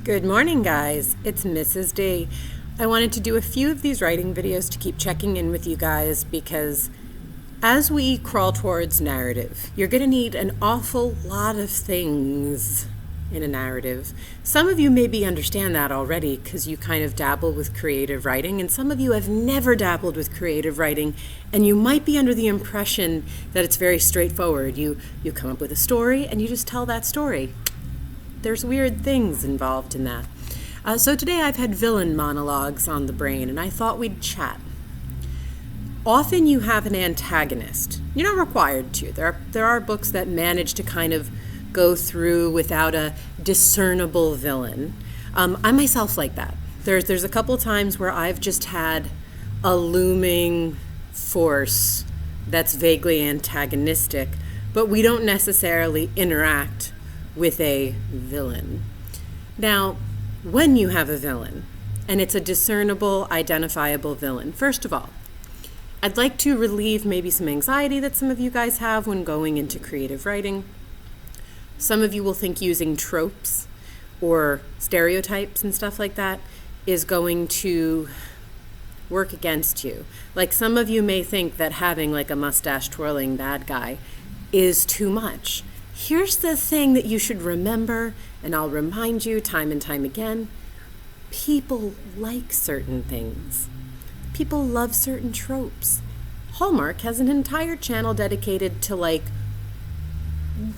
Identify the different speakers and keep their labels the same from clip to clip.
Speaker 1: Good morning, guys. It's Mrs. D. I wanted to do a few of these writing videos to keep checking in with you guys because as we crawl towards narrative, you're going to need an awful lot of things in a narrative. Some of you maybe understand that already because you kind of dabble with creative writing, and some of you have never dabbled with creative writing, and you might be under the impression that it's very straightforward. You come up with a story and you just tell that story. There's weird things involved in that. So today I've had villain monologues on the brain, and I thought we'd chat. Often you have an antagonist. You're not required to. There are books that manage to kind of go through without a discernible villain. I myself like that. There's a couple times where I've just had a looming force that's vaguely antagonistic, but we don't necessarily interact with a villain. Now, when you have a villain, and it's a discernible, identifiable villain, first of all, I'd like to relieve maybe some anxiety that some of you guys have when going into creative writing. Some of you will think using tropes or stereotypes and stuff like that is going to work against you. Like some of you may think that having like a mustache twirling bad guy is too much. Here's the thing that you should remember, and I'll remind you time and time again. People like certain things. People love certain tropes. Hallmark has an entire channel dedicated to like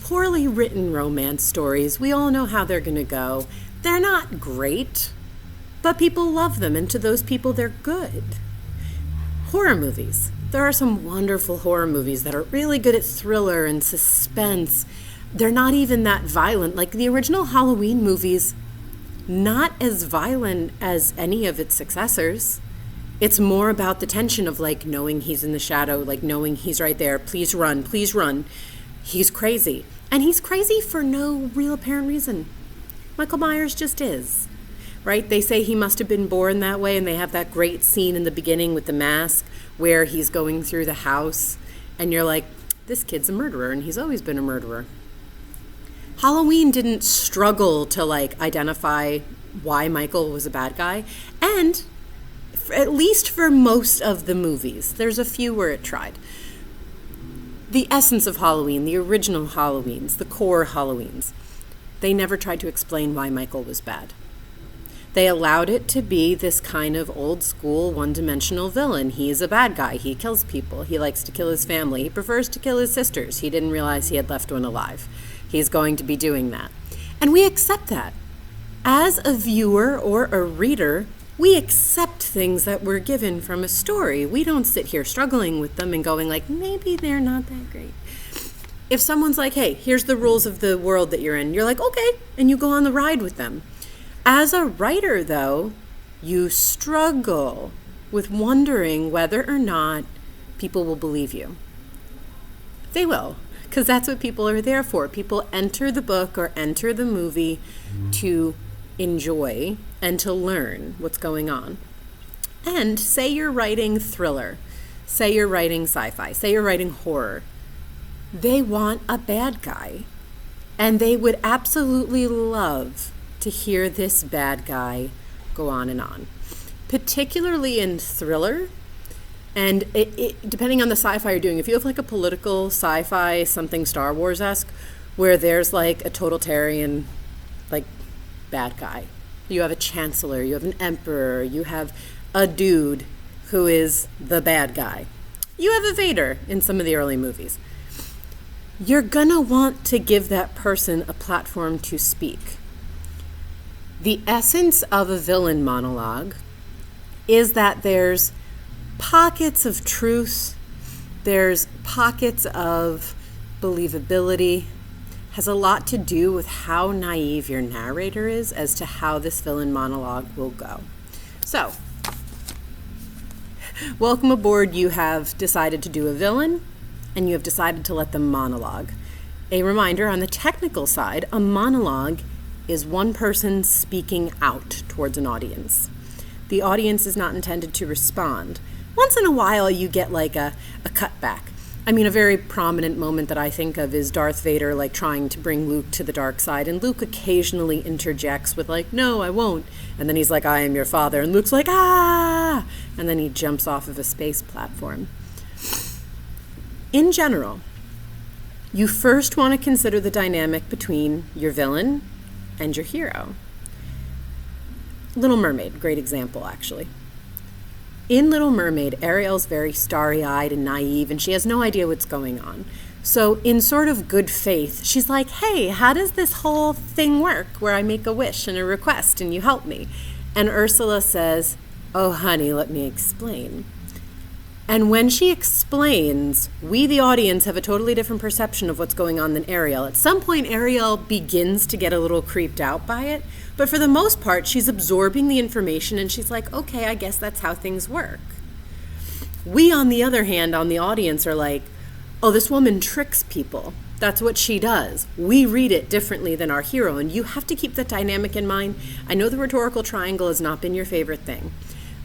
Speaker 1: poorly written romance stories. We all know how they're going to go. They're not great, but people love them, and to those people, they're good. Horror movies. There are some wonderful horror movies that are really good at thriller and suspense. They're not even that violent. Like the original Halloween movies, not as violent as any of its successors. It's more about the tension of like knowing he's in the shadow, like knowing he's right there. Please run, please run. He's crazy. And he's crazy for no real apparent reason. Michael Myers just is, right? They say he must have been born that way, and they have that great scene in the beginning with the mask where he's going through the house, and you're like, this kid's a murderer, and he's always been a murderer. Halloween didn't struggle to like identify why Michael was a bad guy, and at least for most of the movies, there's a few where it tried. The essence of Halloween, the original Halloweens, the core Halloweens, they never tried to explain why Michael was bad. They allowed it to be this kind of old school one-dimensional villain. He's a bad guy. He kills people. He likes to kill his family. He prefers to kill his sisters. He didn't realize he had left one alive. He's going to be doing that. And we accept that. As a viewer or a reader, we accept things that we're given from a story. We don't sit here struggling with them and going like, maybe they're not that great. If someone's like, hey, here's the rules of the world that you're in, you're like, okay, and you go on the ride with them. As a writer, though, you struggle with wondering whether or not people will believe you. They will, because that's what people are there for. People enter the book or enter the movie to enjoy and to learn what's going on. And say you're writing thriller, say you're writing sci-fi, say you're writing horror. They want a bad guy, and they would absolutely love to hear this bad guy go on and on. Particularly in thriller, and it depending on the sci-fi you're doing, if you have like a political sci-fi, something Star Wars-esque, where there's like a totalitarian, like, bad guy. You have a chancellor, you have an emperor, you have a dude who is the bad guy. You have a Vader in some of the early movies. You're gonna want to give that person a platform to speak. The essence of a villain monologue is that there's pockets of truth, there's pockets of believability, has a lot to do with how naive your narrator is as to how this villain monologue will go. So, welcome aboard. You have decided to do a villain, and you have decided to let them monologue. A reminder, on the technical side, a monologue is one person speaking out towards an audience. The audience is not intended to respond. Once in a while, you get like a cutback. I mean, a very prominent moment that I think of is Darth Vader, like, trying to bring Luke to the dark side. And Luke occasionally interjects with, like, no, I won't. And then he's like, I am your father. And Luke's like, ah! And then he jumps off of a space platform. In general, you first want to consider the dynamic between your villain and your hero. Little Mermaid, great example, actually. In Little Mermaid, Ariel's very starry-eyed and naive, and she has no idea what's going on. So in sort of good faith, she's like, hey, how does this whole thing work where I make a wish and a request and you help me? And Ursula says, oh, honey, let me explain. And when she explains, we, the audience, have a totally different perception of what's going on than Ariel. At some point, Ariel begins to get a little creeped out by it, but for the most part, she's absorbing the information and she's like, okay, I guess that's how things work. We, on the other hand, on the audience, are like, oh, this woman tricks people. That's what she does. We read it differently than our hero, and you have to keep that dynamic in mind. I know the rhetorical triangle has not been your favorite thing,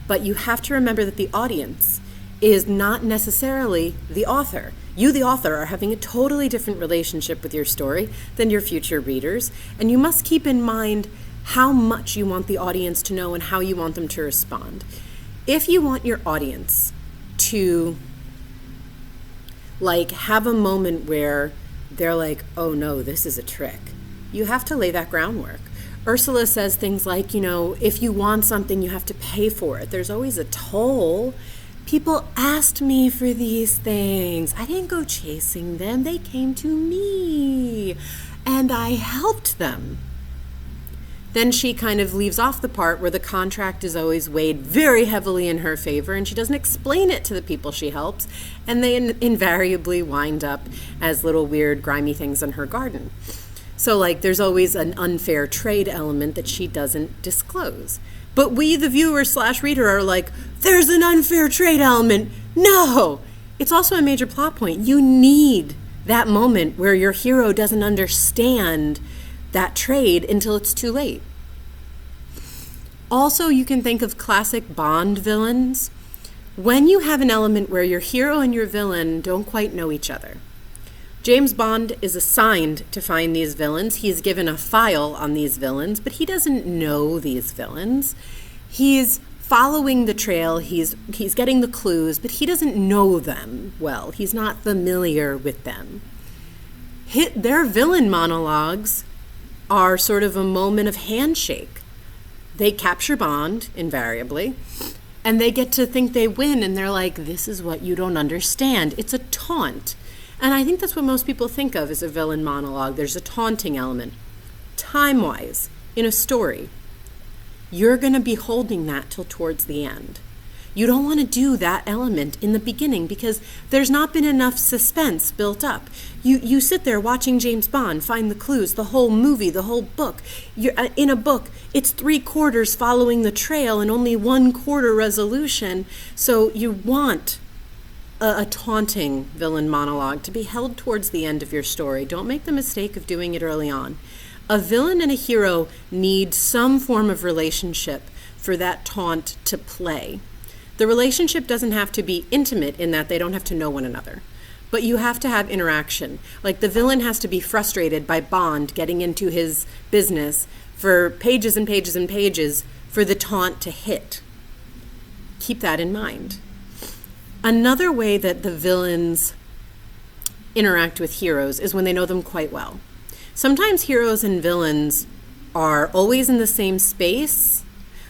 Speaker 1: but you have to remember that the audience is not necessarily the author. You, the author, are having a totally different relationship with your story than your future readers, and you must keep in mind how much you want the audience to know and how you want them to respond. If you want your audience to, like, have a moment where they're like, oh no, this is a trick, you have to lay that groundwork. Ursula says things like, you know, if you want something, you have to pay for it. There's always a toll. People asked me for these things. I didn't go chasing them. They came to me, and I helped them. Then she kind of leaves off the part where the contract is always weighed very heavily in her favor, and she doesn't explain it to the people she helps, and they invariably wind up as little weird, grimy things in her garden. So, like, there's always an unfair trade element that she doesn't disclose. But we, the viewer / reader, are like, there's an unfair trade element. No! It's also a major plot point. You need that moment where your hero doesn't understand that trade until it's too late. Also, you can think of classic Bond villains. When you have an element where your hero and your villain don't quite know each other. James Bond is assigned to find these villains. He's given a file on these villains, but he doesn't know these villains. He's following the trail, he's getting the clues, but he doesn't know them well. He's not familiar with them. Their villain monologues are sort of a moment of handshake. They capture Bond, invariably, and they get to think they win, and they're like, this is what you don't understand. It's a taunt. And I think that's what most people think of as a villain monologue. There's a taunting element. Time-wise, in a story, you're going to be holding that till towards the end. You don't want to do that element in the beginning because there's not been enough suspense built up. You sit there watching James Bond find the clues, the whole movie, the whole book. You're, in a book, it's 3/4 following the trail and only 1/4 resolution. So you want a taunting villain monologue to be held towards the end of your story. Don't make the mistake of doing it early on. A villain and a hero need some form of relationship for that taunt to play. The relationship doesn't have to be intimate in that they don't have to know one another, but you have to have interaction. Like the villain has to be frustrated by Bond getting into his business for pages and pages and pages for the taunt to hit. Keep that in mind. Another way that the villains interact with heroes is when they know them quite well. Sometimes heroes and villains are always in the same space,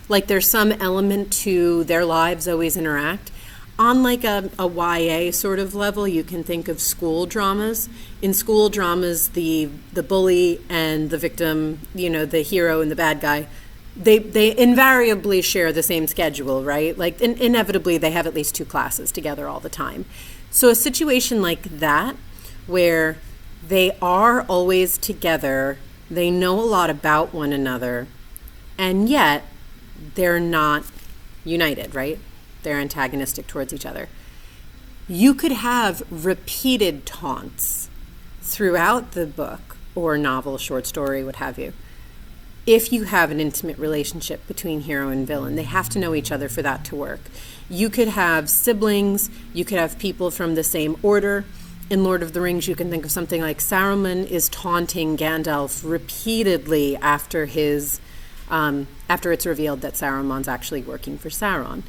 Speaker 1: like there's some element to their lives always interact. On like a YA sort of level, you can think of school dramas. In school dramas, the bully and the victim, you know, the hero and the bad guy, they invariably share the same schedule, right? Like inevitably they have at least 2 classes together all the time. So a situation like that where they are always together, they know a lot about one another, and yet they're not united, right? They're antagonistic towards each other. You could have repeated taunts throughout the book or novel, short story, what have you. If you have an intimate relationship between hero and villain, they have to know each other for that to work. You could have siblings, you could have people from the same order, in Lord of the Rings, you can think of something like Saruman is taunting Gandalf repeatedly after it's revealed that Saruman's actually working for Sauron.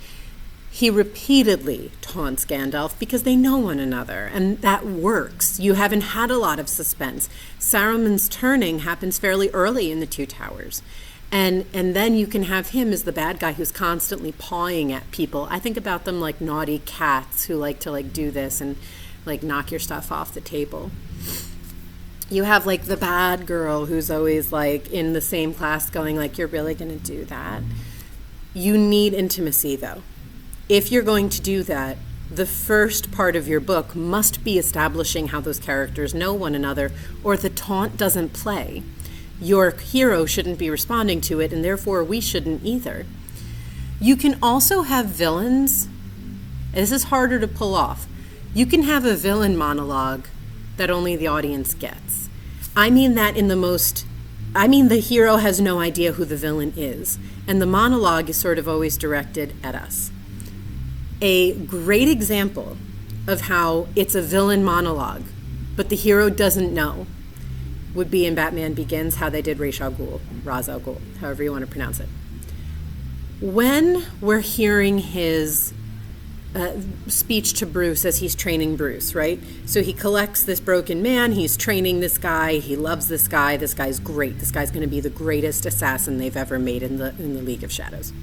Speaker 1: He repeatedly taunts Gandalf because they know one another, and that works. You haven't had a lot of suspense. Saruman's turning happens fairly early in the Two Towers. And then you can have him as the bad guy who's constantly pawing at people. I think about them like naughty cats who like to do this and knock your stuff off the table. You have the bad girl who's always in the same class going you're really going to do that? You need intimacy though. If you're going to do that, the first part of your book must be establishing how those characters know one another, or the taunt doesn't play. Your hero shouldn't be responding to it, and therefore we shouldn't either. You can also have villains. This is harder to pull off. You can have a villain monologue that only the audience gets. I mean the hero has no idea who the villain is, and the monologue is sort of always directed at us. A great example of how it's a villain monologue, but the hero doesn't know, would be in Batman Begins, how they did Ra's al Ghul, however you want to pronounce it. When we're hearing his speech to Bruce as he's training Bruce, right? So he collects this broken man, he's training this guy, he loves this guy's great, this guy's going to be the greatest assassin they've ever made in the League of Shadows.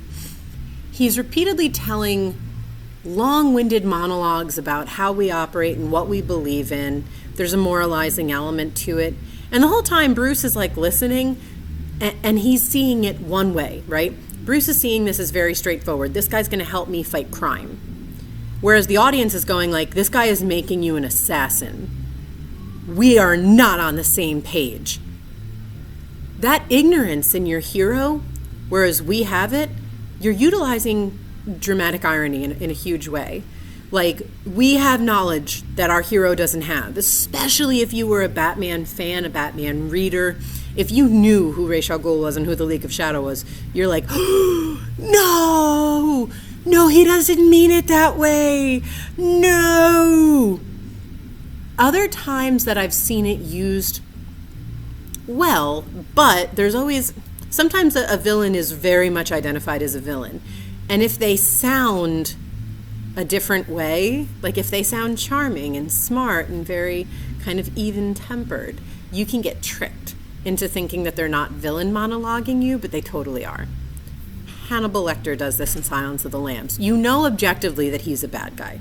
Speaker 1: He's repeatedly telling long-winded monologues about how we operate and what we believe in. There's a moralizing element to it. And the whole time Bruce is listening, and he's seeing it one way, right? Bruce is seeing this as very straightforward. This guy's going to help me fight crime. Whereas the audience is going this guy is making you an assassin. We are not on the same page. That ignorance in your hero, whereas we have it, you're utilizing dramatic irony in a huge way. We have knowledge that our hero doesn't have, especially if you were a Batman fan, a Batman reader. If you knew who Ra's al Ghul was and who the League of Shadow was, you're no, he doesn't mean it that way. No. Other times that I've seen it used well, but there's always, sometimes a villain is very much identified as a villain. And if they sound a different way, if they sound charming and smart and very kind of even-tempered, you can get tricked into thinking that they're not villain monologuing you, but they totally are. Hannibal Lecter does this in Silence of the Lambs. You know objectively that he's a bad guy,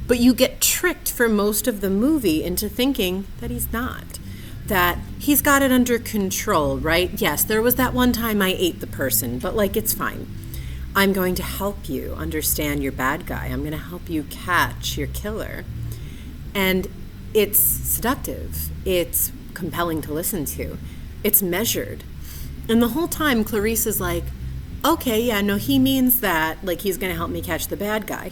Speaker 1: but you get tricked for most of the movie into thinking that he's not, that he's got it under control, right? Yes, there was that one time I ate the person, but it's fine. I'm going to help you understand your bad guy. I'm going to help you catch your killer. And it's seductive. It's compelling to listen to. It's measured. And the whole time, Clarice is okay, yeah, no, he means that, he's going to help me catch the bad guy.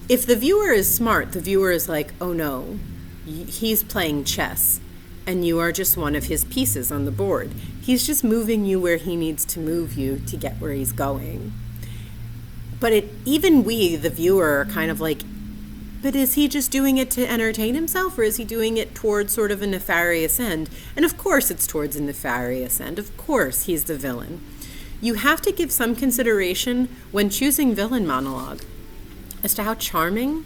Speaker 1: If the viewer is smart, the viewer is oh no, he's playing chess, and you are just one of his pieces on the board. He's just moving you where he needs to move you to get where he's going. But even we, the viewer, are kind of but is he just doing it to entertain himself, or is he doing it towards sort of a nefarious end? And of course it's towards a nefarious end. Of course he's the villain. You have to give some consideration when choosing villain monologue as to how charming,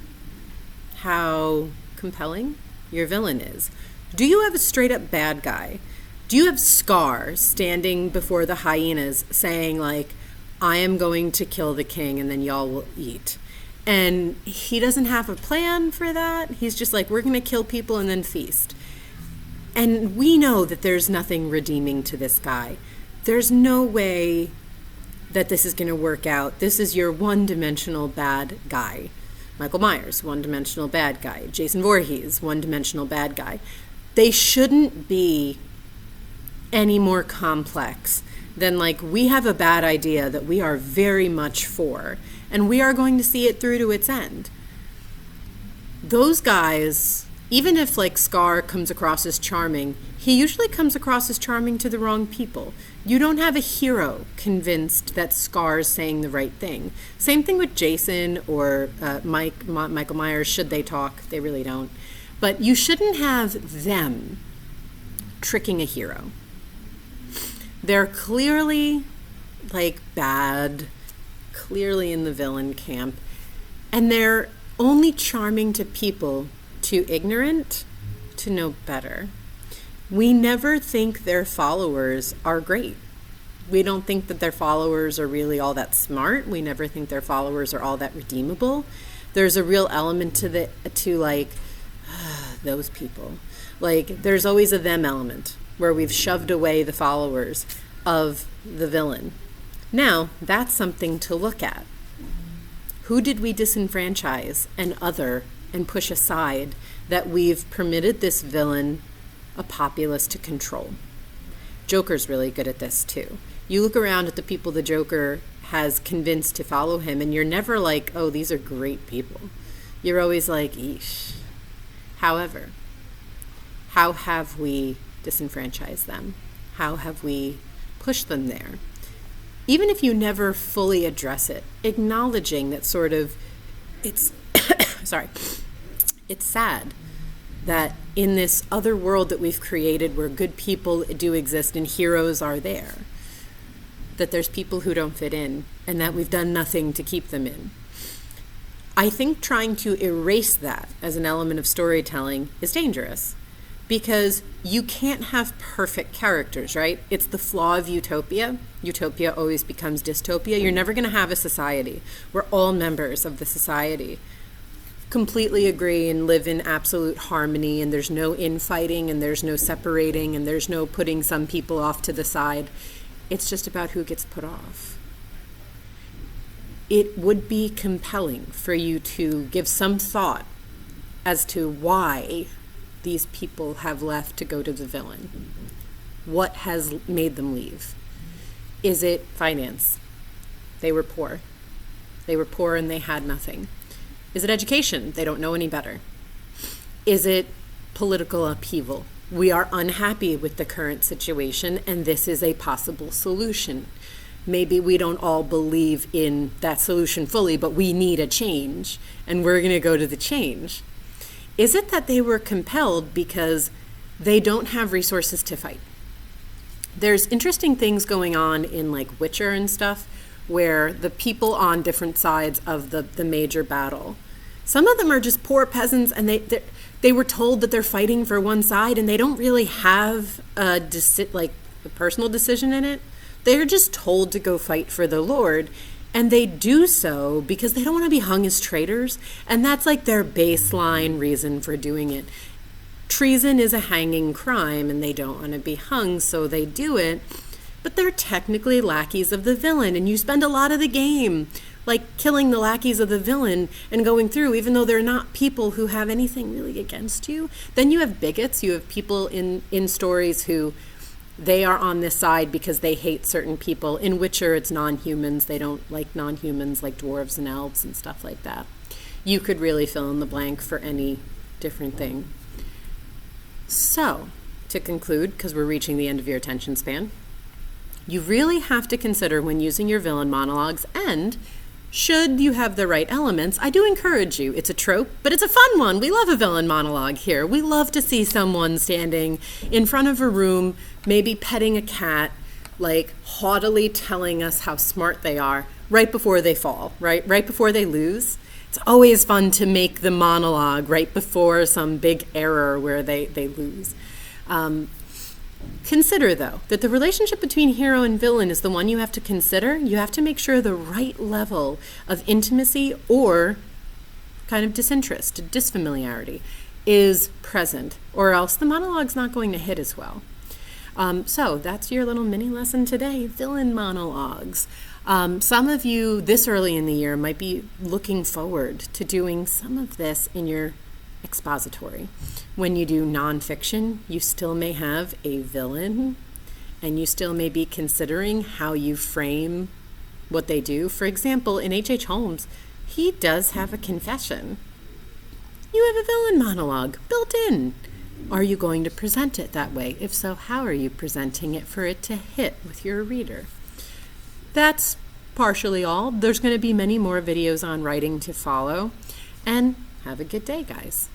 Speaker 1: how compelling your villain is. Do you have a straight-up bad guy? Do you have Scar standing before the hyenas saying, I am going to kill the king and then y'all will eat? And he doesn't have a plan for that. He's just we're going to kill people and then feast. And we know that there's nothing redeeming to this guy. There's no way that this is going to work out. This is your one-dimensional bad guy. Michael Myers, one-dimensional bad guy. Jason Voorhees, one-dimensional bad guy. They shouldn't be any more complex than we have a bad idea that we are very much for, and we are going to see it through to its end. Those guys, even if Scar comes across as charming, he usually comes across as charming to the wrong people. You don't have a hero convinced that Scar's saying the right thing. Same thing with Jason or Michael Myers, should they talk. They really don't. But you shouldn't have them tricking a hero. They're clearly like bad, clearly in the villain camp, and they're only charming to people too ignorant to know better. We never think their followers are great. We don't think that their followers are really all that smart. We never think their followers are all that redeemable. There's a real element to like those people. Like there's always a them element where we've shoved away the followers of the villain. Now, that's something to look at. Who did we disenfranchise and other and push aside that we've permitted this villain, a populace, to control? Joker's really good at this too. You look around at the people the Joker has convinced to follow him, and you're never like, oh, these are great people. You're always like, eesh. However, how have we disenfranchised them? How have we pushed them there? Even if you never fully address it, acknowledging that sort of it's it's sad that in this other world that we've created where good people do exist and heroes are there, that there's people who don't fit in and that we've done nothing to keep them in. I think trying to erase that as an element of storytelling is dangerous because you can't have perfect characters, right? It's the flaw of utopia. Utopia always becomes dystopia. You're never going to have a society where all members of the society completely agree and live in absolute harmony, and there's no infighting and there's no separating and there's no putting some people off to the side. It's just about who gets put off. It would be compelling for you to give some thought as to why these people have left to go to the villain. What has made them leave? Is it finance? They were poor. They were poor and they had nothing. Is it education? They don't know any better. Is it political upheaval? We are unhappy with the current situation and this is a possible solution. Maybe we don't all believe in that solution fully, but we need a change and we're going to go to the change. Is it that they were compelled because they don't have resources to fight? There's interesting things going on in like Witcher and stuff where the people on different sides of the major battle, some of them are just poor peasants and they were told that they're fighting for one side and they don't really have a personal decision in it. They're just told to go fight for the Lord. And they do so because they don't want to be hung as traitors. And that's like their baseline reason for doing it. Treason is a hanging crime and they don't want to be hung, so they do it. But they're technically lackeys of the villain. And you spend a lot of the game like killing the lackeys of the villain and going through, even though they're not people who have anything really against you. Then you have bigots. You have people in stories who they are on this side because they hate certain people. In Witcher, it's non-humans. They don't like non-humans like dwarves and elves and stuff like that. You could really fill in the blank for any different thing. So, to conclude, because we're reaching the end of your attention span, you really have to consider when using your villain monologues, and should you have the right elements, I do encourage you. It's a trope, but it's a fun one. We love a villain monologue here. We love to see someone standing in front of a room, maybe petting a cat, like haughtily telling us how smart they are right before they fall, right before they lose. It's always fun to make the monologue right before some big error where they lose. Consider, though, that the relationship between hero and villain is the one you have to consider. You have to make sure the right level of intimacy or kind of disinterest, disfamiliarity is present, or else the monologue's not going to hit as well. So that's your little mini lesson today, villain monologues. Some of you this early in the year might be looking forward to doing some of this in your expository. When you do nonfiction, you still may have a villain, and you still may be considering how you frame what they do. For example, in H.H. Holmes, he does have a confession. You have a villain monologue built in. Are you going to present it that way? If so, how are you presenting it for it to hit with your reader? That's partially all. There's going to be many more videos on writing to follow. And have a good day, guys.